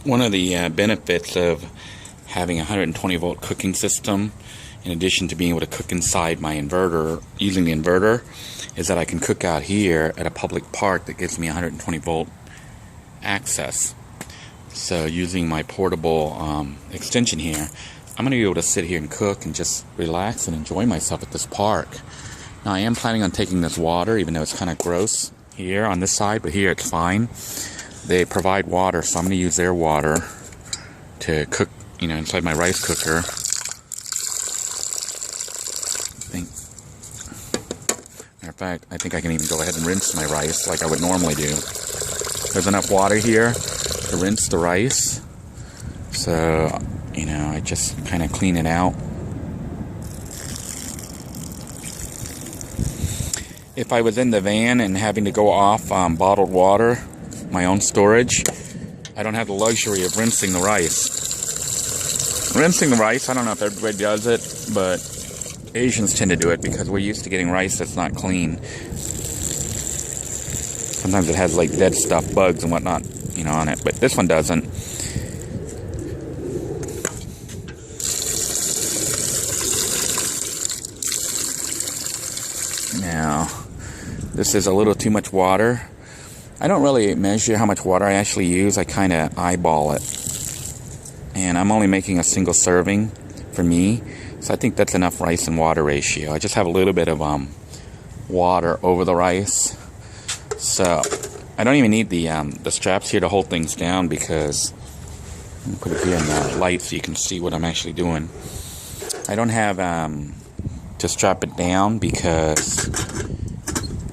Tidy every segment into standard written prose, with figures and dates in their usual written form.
One of the benefits of having a 120 volt cooking system, in addition to being able to cook inside my inverter, using the inverter, is that I can cook out here at a public park that gives me 120 volt access. So using my portable extension here, I'm going to be able to sit here and cook and just relax and enjoy myself at this park. Now I am planning on taking this water, even though it's kind of gross here on this side, but here it's fine. They provide water, so I'm going to use their water to cook, inside my rice cooker. Matter of fact, I think I can even go ahead and rinse my rice like I would normally do. There's enough water here to rinse the rice, so I just kind of clean it out. If I was in the van and having to go off bottled water, my own storage, I don't have the luxury of rinsing the rice. Rinsing the rice, I don't know if everybody does it, but Asians tend to do it because we're used to getting rice that's not clean. Sometimes it has like dead stuff, bugs and whatnot, on it, but this one doesn't. Now, this is a little too much water. I don't really measure how much water I actually use. I kind of eyeball it. And I'm only making a single serving for me. So I think that's enough rice and water ratio. I just have a little bit of water over the rice. So I don't even need the straps here to hold things down, because I'm going to put it here in the light so you can see what I'm actually doing. I don't have to strap it down because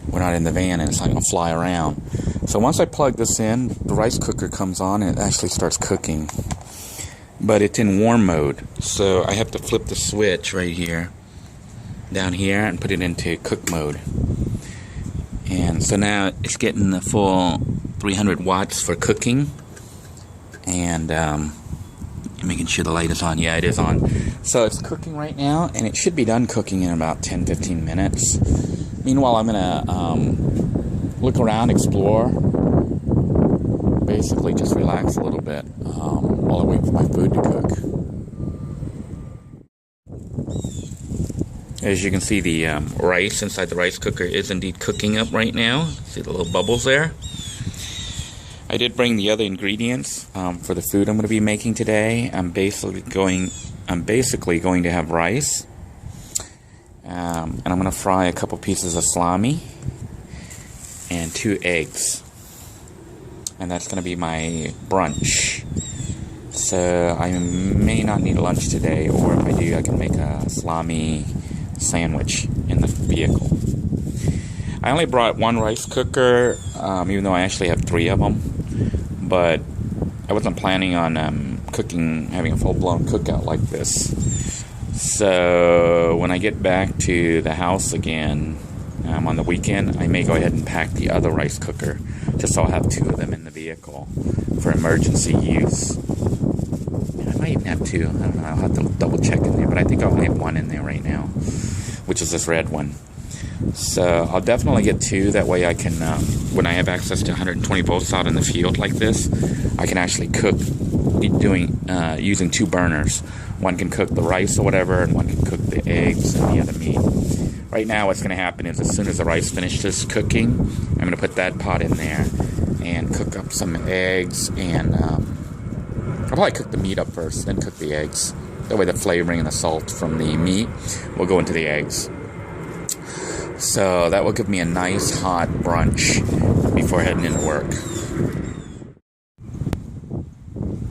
we're not in the van and it's not going to fly around. So once I plug this in, the rice cooker comes on and it actually starts cooking. But it's in warm mode, so I have to flip the switch right here, down here, and put it into cook mode. And so now it's getting the full 300 watts for cooking. And making sure the light is on. Yeah, it is on. So it's cooking right now, and it should be done cooking in about 10-15 minutes. Meanwhile, I'm going to look around, explore, basically just relax a little bit while I wait for my food to cook. As you can see, the rice inside the rice cooker is indeed cooking up right now. See the little bubbles there? I did bring the other ingredients for the food I'm going to be making today. I'm basically going to have rice, and I'm going to fry a couple pieces of salami and 2 eggs, and that's going to be my brunch. So I may not need lunch today, or if I do, I can make a salami sandwich in the vehicle. I only brought 1 rice cooker, even though I actually have 3 of them. But I wasn't planning on having a full-blown cookout like this. So when I get back to the house again on the weekend, I may go ahead and pack the other rice cooker, just so I'll have 2 of them in the vehicle for emergency use. And I might even have 2. I don't know. I'll have to double check in there, but I think I only have 1 in there right now, which is this red one. So I'll definitely get 2. That way I can, when I have access to 120 volts out in the field like this, I can actually cook using 2 burners. One can cook the rice or whatever, and one can cook the eggs and the other meat. Right now what's going to happen is, as soon as the rice finishes cooking, I'm going to put that pot in there and cook up some eggs, and I'll probably cook the meat up first, then cook the eggs. That way the flavoring and the salt from the meat will go into the eggs. So that will give me a nice hot brunch before heading into work.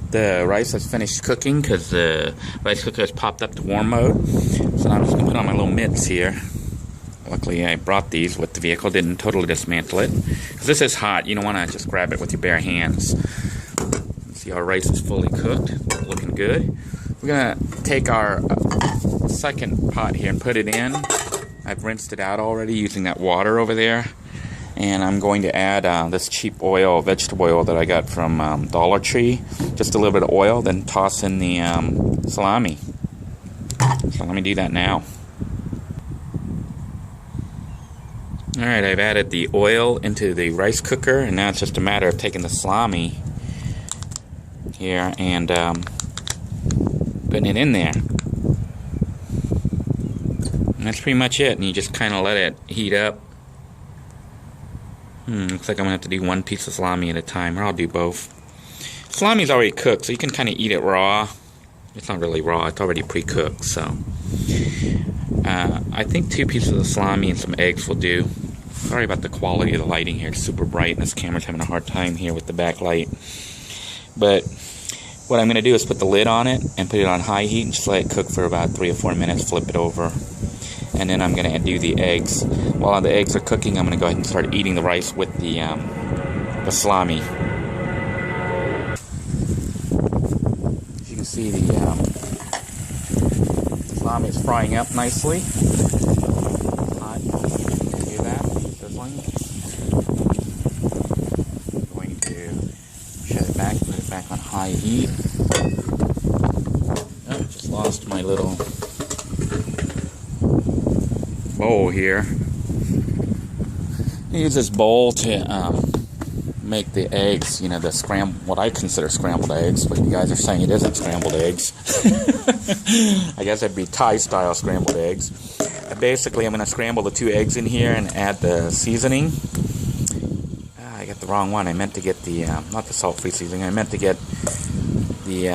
The rice has finished cooking because the rice cooker has popped up to warm mode. So now I'm just going to put on my little mitts here. Luckily I brought these with the vehicle, didn't totally dismantle it. Because this is hot, you don't want to just grab it with your bare hands. See, our rice is fully cooked, looking good. We're going to take our second pot here and put it in. I've rinsed it out already using that water over there. And I'm going to add this cheap oil, vegetable oil that I got from Dollar Tree. Just a little bit of oil, then toss in the salami. So let me do that now. Alright, I've added the oil into the rice cooker, and now it's just a matter of taking the salami here and putting it in there. And that's pretty much it. And you just kind of let it heat up. Looks like I'm going to have to do one piece of salami at a time, or I'll do both. Salami's already cooked, so you can kind of eat it raw. It's not really raw, it's already pre-cooked, so. I think 2 pieces of salami and some eggs will do. Sorry about the quality of the lighting here. It's super bright, and this camera's having a hard time here with the backlight. But what I'm going to do is put the lid on it and put it on high heat and just let it cook for about 3 or 4 minutes, flip it over. And then I'm going to do the eggs. While the eggs are cooking, I'm going to go ahead and start eating the rice with the salami. As you can see, the salami is frying up nicely. Hot. You can hear that? Sizzling. I'm going to shut it back, put it back on high heat. Oh, just lost my little bowl here. I use this bowl to make the eggs, you know, what I consider scrambled eggs, but you guys are saying it isn't scrambled eggs. I guess it'd be Thai style scrambled eggs. Basically, I'm going to scramble the 2 eggs in here and add the seasoning. I got the wrong one. I meant to get the, not the salt-free seasoning, I meant to get the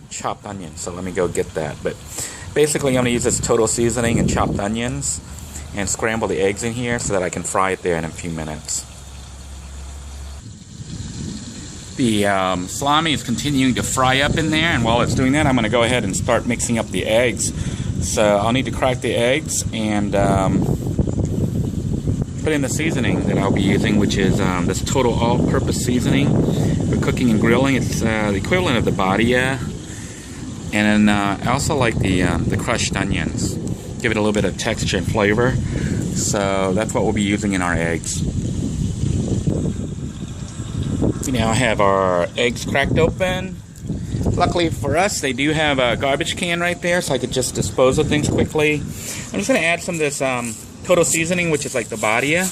chopped onion, so let me go get that. But basically, I'm going to use this total seasoning and chopped onions and scramble the eggs in here so that I can fry it there in a few minutes. The salami is continuing to fry up in there, and while it's doing that, I'm going to go ahead and start mixing up the eggs. So I'll need to crack the eggs and put in the seasoning that I'll be using, which is this total all-purpose seasoning for cooking and grilling. It's the equivalent of the badia. And then I also like the crushed onions. Give it a little bit of texture and flavor. So that's what we'll be using in our eggs. We now have our eggs cracked open. Luckily for us, they do have a garbage can right there, so I could just dispose of things quickly. I'm just going to add some of this total seasoning, which is like the badia.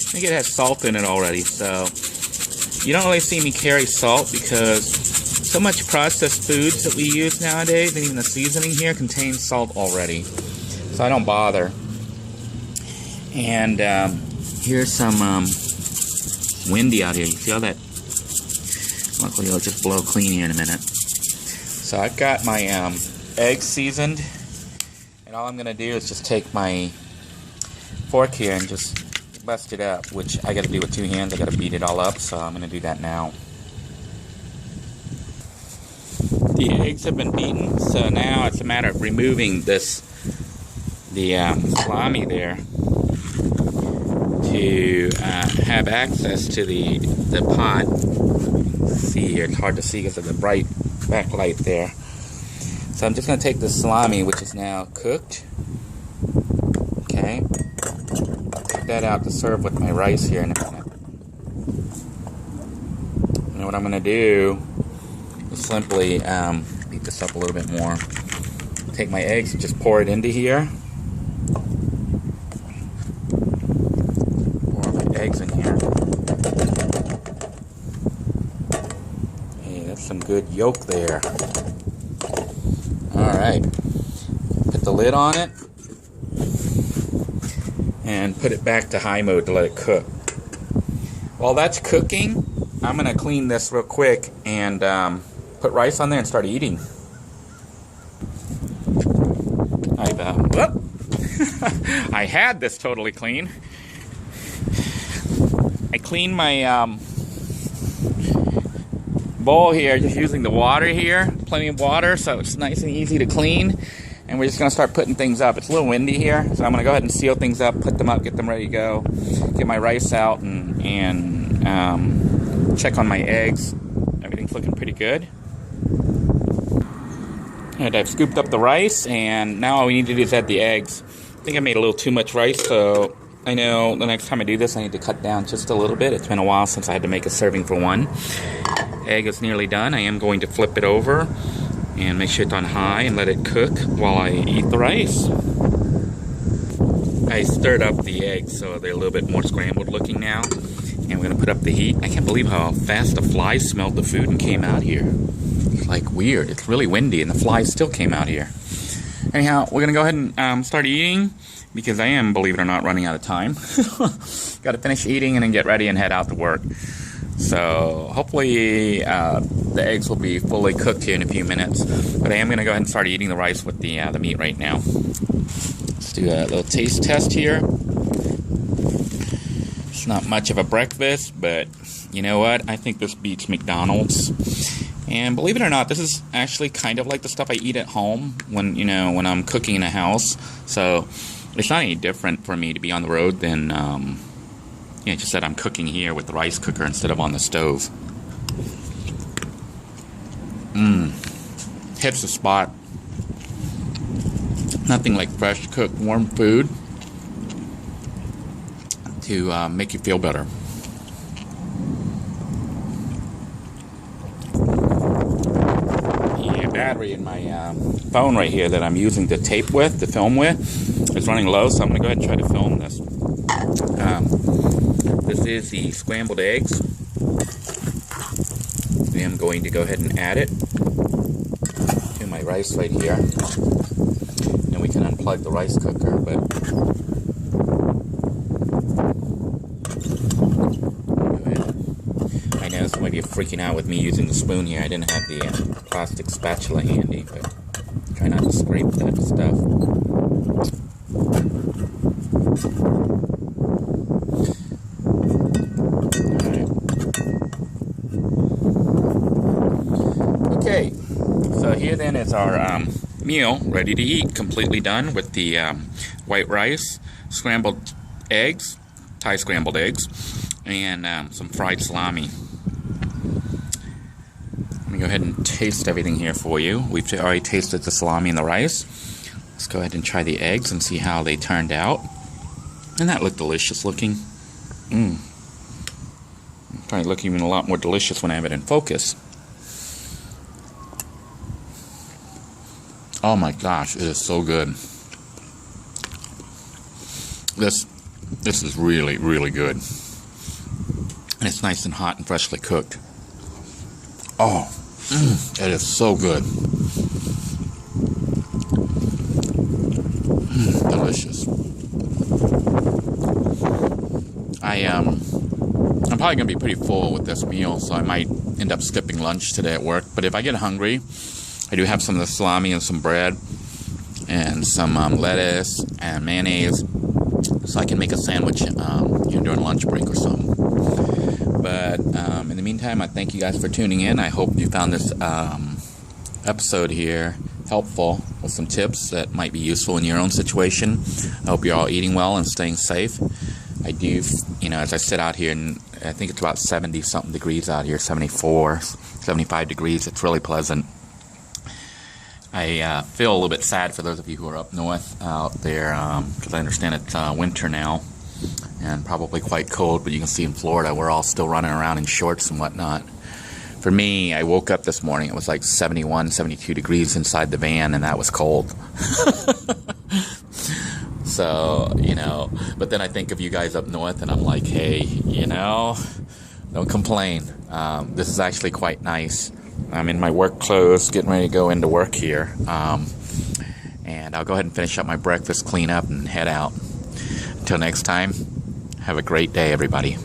I think it has salt in it already, so you don't really see me carry salt because so much processed foods that we use nowadays, and even the seasoning here, contains salt already, so I don't bother. And here's some windy out here. You see all that? Luckily, it'll just blow clean here in a minute. So I've got my eggs seasoned, and all I'm going to do is just take my fork here and just bust it up, which I got to do with 2 hands. I got to beat it all up, so I'm going to do that now. The eggs have been beaten, so now it's a matter of removing the salami there to have access to the pot. See here, it's hard to see because of the bright backlight there. So I'm just going to take the salami, which is now cooked. Okay. Take that out to serve with my rice here in a minute. And what I'm going to do is simply beat this up a little bit more. Take my eggs and just pour it into here. Pour my eggs in here. Hey, that's some good yolk there. Alright. Put the lid on it. And put it back to high mode to let it cook. While that's cooking, I'm going to clean this real quick and put rice on there and start eating. I had this totally clean. I cleaned my bowl here just using the water here. Plenty of water, so it's nice and easy to clean. And we're just going to start putting things up. It's a little windy here, so I'm going to go ahead and seal things up, put them up, get them ready to go. Get my rice out and check on my eggs. Everything's looking pretty good. And I've scooped up the rice, and now all we need to do is add the eggs. I think I made a little too much rice, so I know the next time I do this, I need to cut down just a little bit. It's been a while since I had to make a serving for one. Egg is nearly done. I am going to flip it over And make sure it's on high and let it cook while I eat the rice. I stirred up the eggs so they're a little bit more scrambled looking now. And we're gonna put up the heat. I can't believe how fast the flies smelled the food and came out here. It's like weird. It's really windy and the flies still came out here. Anyhow, we're gonna go ahead and start eating because I am, believe it or not, running out of time. Gotta finish eating and then get ready and head out to work. So hopefully the eggs will be fully cooked here in a few minutes. But I am gonna go ahead and start eating the rice with the meat right now. Let's do a little taste test here. It's not much of a breakfast, but you know what? I think this beats McDonald's. And believe it or not, this is actually kind of like the stuff I eat at home when I'm cooking in a house. So it's not any different for me to be on the road than just that I'm cooking here with the rice cooker instead of on the stove. Hits the spot. Nothing like fresh cooked warm food to make you feel better. The battery in my phone right here that I'm using to film with, is running low, so I'm going to go ahead and try to film this. This is the scrambled eggs. I am going to go ahead and add it to my rice right here. And we can unplug the rice cooker, but I know some of you are freaking out with me using the spoon here. I didn't have the plastic spatula handy, but try not to scrape that stuff. Okay, so here then is our meal ready to eat, completely done with the white rice, scrambled eggs, Thai scrambled eggs, and some fried salami. Let me go ahead and taste everything here for you. We've already tasted the salami and the rice. Let's go ahead and try the eggs and see how they turned out. And that looked delicious looking. Probably look even a lot more delicious when I have it in focus. Oh my gosh, it is so good. This is really, really good. And it's nice and hot and freshly cooked. Oh, it is so good. Delicious. I'm probably going to be pretty full with this meal, so I might end up skipping lunch today at work. But if I get hungry, I do have some of the salami and some bread and some lettuce and mayonnaise, so I can make a sandwich during lunch break or something. But in the meantime, I thank you guys for tuning in. I hope you found this episode here helpful with some tips that might be useful in your own situation. I hope you're all eating well and staying safe. I do, as I sit out here, and I think it's about 70-something degrees out here, 74, 75 degrees. It's really pleasant. I feel a little bit sad for those of you who are up north out there, because I understand it's winter now and probably quite cold, but you can see in Florida we're all still running around in shorts and whatnot. For me, I woke up this morning, it was like 71, 72 degrees inside the van, and that was cold. So, but then I think of you guys up north, and I'm like, hey, don't complain. This is actually quite nice. I'm in my work clothes, getting ready to go into work here. And I'll go ahead and finish up my breakfast, clean up, and head out. Until next time, have a great day, everybody.